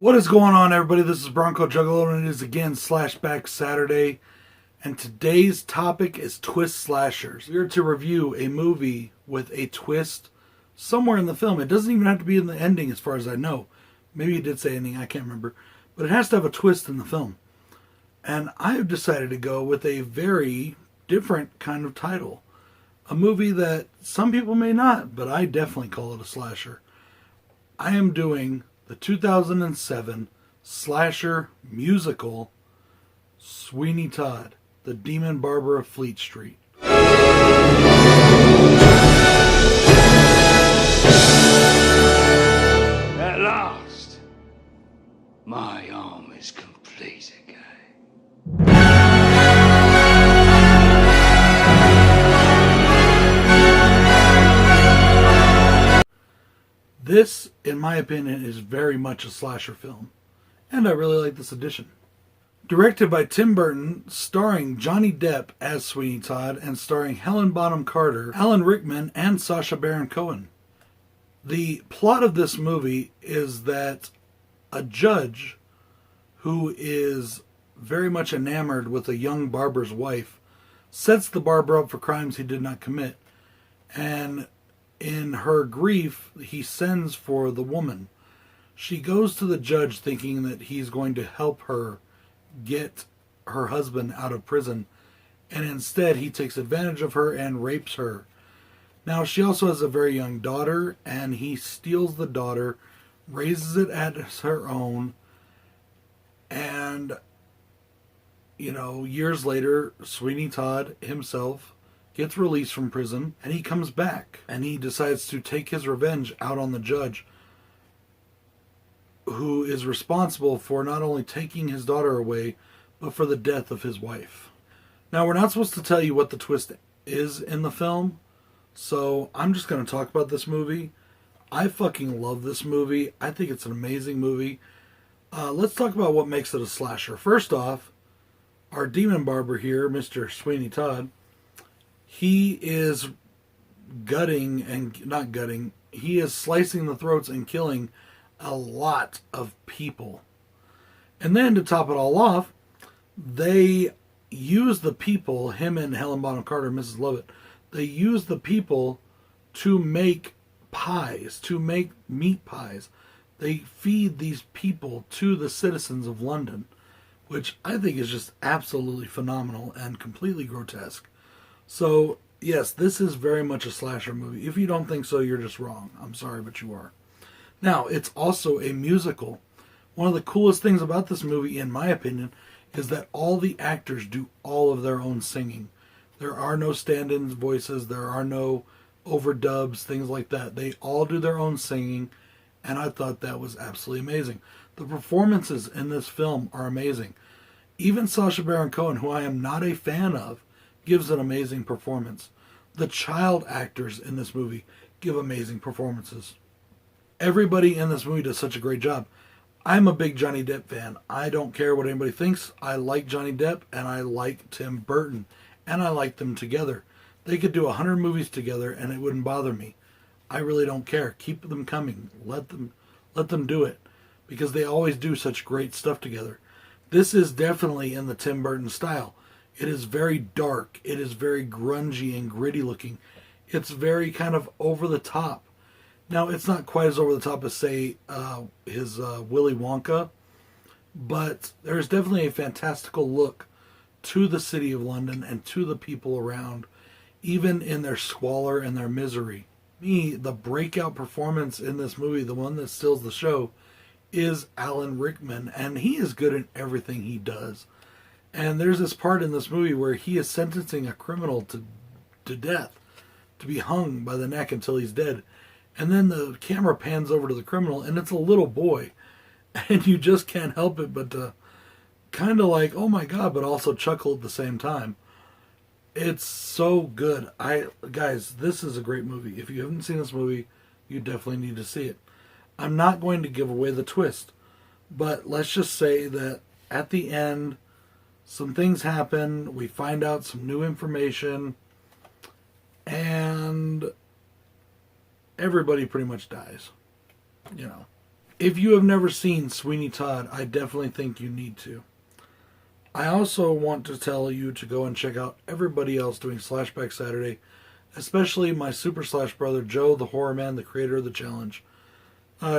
What is going on, everybody? This is Bronco Juggalo, and it is again SlashBack Saturday. And today's topic is twist slashers. We are to review a movie with a twist somewhere in the film. It doesn't even have to be in the ending, as far as I know. Maybe it did say ending, I can't remember. But it has to have a twist in the film. And I have decided to go with a very different kind of title. A movie that some people may not, but I definitely call it a slasher. I am doing the 2007 slasher musical Sweeney Todd, the Demon Barber of Fleet Street. At last, my arm is complete again. This, in my opinion, is very much a slasher film, and I really like this edition. Directed by Tim Burton, starring Johnny Depp as Sweeney Todd, and starring Helen Bonham Carter, Alan Rickman, and Sacha Baron Cohen. The plot of this movie is that a judge who is very much enamored with a young barber's wife sets the barber up for crimes he did not commit, and in her grief, he sends for the woman. She goes to the judge thinking that he's going to help her get her husband out of prison, and instead he takes advantage of her and rapes her. Now, she also has a very young daughter, and he steals the daughter, raises it as her own, and, years later, Sweeney Todd himself gets released from prison, and he comes back, and he decides to take his revenge out on the judge, who is responsible for not only taking his daughter away, but for the death of his wife. Now, we're not supposed to tell you what the twist is in the film, so I'm just going to talk about this movie. I fucking love this movie. I think it's an amazing movie. Let's talk about what makes it a slasher. First off, our demon barber here, Mr. Sweeney Todd, he is he is slicing the throats and killing a lot of people. And then to top it all off, they use the people, him and Helen Bonham Carter, Mrs. Lovett, they use the people to make pies, to make meat pies. They feed these people to the citizens of London, which I think is just absolutely phenomenal and completely grotesque. So, yes, this is very much a slasher movie. If you don't think so, you're just wrong. I'm sorry, but you are. Now, it's also a musical. One of the coolest things about this movie, in my opinion, is that all the actors do all of their own singing. There are no stand-in voices. There are no overdubs, things like that. They all do their own singing, and I thought that was absolutely amazing. The performances in this film are amazing. Even Sacha Baron Cohen, who I am not a fan of, gives an amazing performance. The child actors in this movie give amazing performances. Everybody in this movie does such a great job. I'm a big Johnny Depp fan. I don't care what anybody thinks. I like Johnny Depp, and I like Tim Burton, and I like them together. They could do 100 movies together, and it wouldn't bother me. I really don't care. Keep them coming. Let them do it, because they always do such great stuff together. This is definitely in the Tim Burton style. It is very dark. It is very grungy and gritty looking. It's very kind of over the top. Now, it's not quite as over the top as, say, his Willy Wonka, but there's definitely a fantastical look to the city of London and to the people around, even in their squalor and their misery. The breakout performance in this movie, the one that steals the show, is Alan Rickman, and he is good in everything he does. And there's this part in this movie where he is sentencing a criminal to death, to be hung by the neck until he's dead. And then the camera pans over to the criminal, and it's a little boy. And you just can't help it but to kind of like, oh my God, but also chuckle at the same time. It's so good. Guys, this is a great movie. If you haven't seen this movie, you definitely need to see it. I'm not going to give away the twist, but let's just say that at the end, some things happen, we find out some new information, and everybody pretty much dies. If you have never seen Sweeney Todd, I definitely think you need to. I also want to tell you to go and check out everybody else doing SlashBack Saturday, especially my super slash brother Joe, the HORRORman, the creator of the challenge.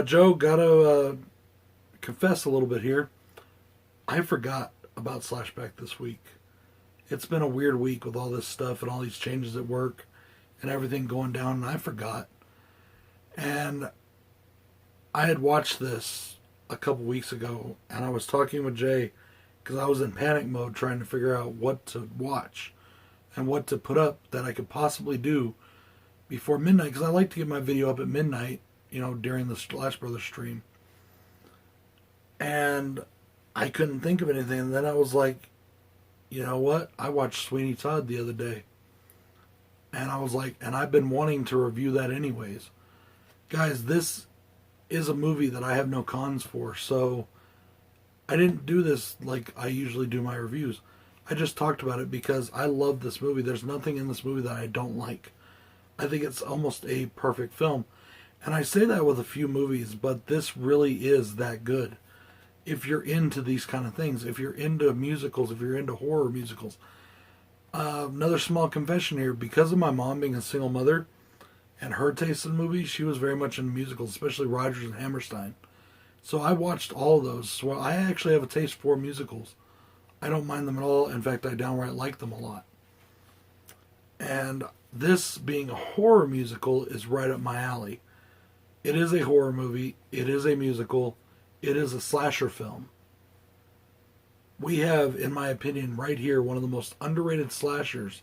Joe, gotta confess a little bit here. I forgot about SlashBack this week. It's been a weird week with all this stuff and all these changes at work and everything going down, and I forgot. And I had watched this a couple weeks ago, and I was talking with Jay because I was in panic mode trying to figure out what to watch and what to put up that I could possibly do before midnight, because I like to get my video up at midnight, during the Slash Brothers stream. And I couldn't think of anything, and then I was like, you know what? I watched Sweeney Todd the other day. And I was like, and I've been wanting to review that anyways. Guys, this is a movie that I have no cons for, so I didn't do this like I usually do my reviews. I just talked about it because I love this movie. There's nothing in this movie that I don't like. I think it's almost a perfect film. And I say that with a few movies, but this really is that good. If you're into these kind of things, if you're into musicals, if you're into horror musicals. Another small confession here. Because of my mom being a single mother and her taste in movies, she was very much into musicals, especially Rodgers and Hammerstein. So I watched all of those. So I actually have a taste for musicals. I don't mind them at all. In fact, I downright like them a lot. And this being a horror musical is right up my alley. It is a horror movie. It is a musical. It is a slasher film. We have, in my opinion, right here, one of the most underrated slashers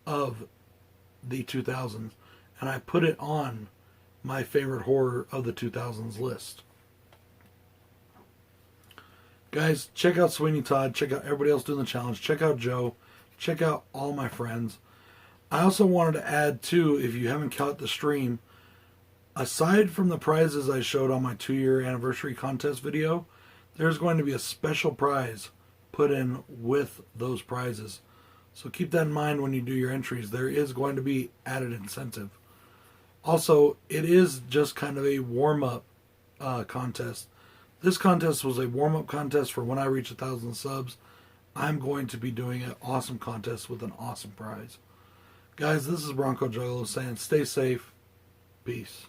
of the 2000s. And I put it on my favorite horror of the 2000s list. Guys, check out Sweeney Todd. Check out everybody else doing the challenge. Check out Joe. Check out all my friends. I also wanted to add, too, if you haven't caught the stream, aside from the prizes I showed on my 2-year anniversary contest video, there's going to be a special prize put in with those prizes. So keep that in mind when you do your entries. There is going to be added incentive. Also, it is just kind of a warm-up contest. This contest was a warm-up contest for when I reach 1,000 subs. I'm going to be doing an awesome contest with an awesome prize. Guys, this is Bronco Juggalo saying stay safe. Peace.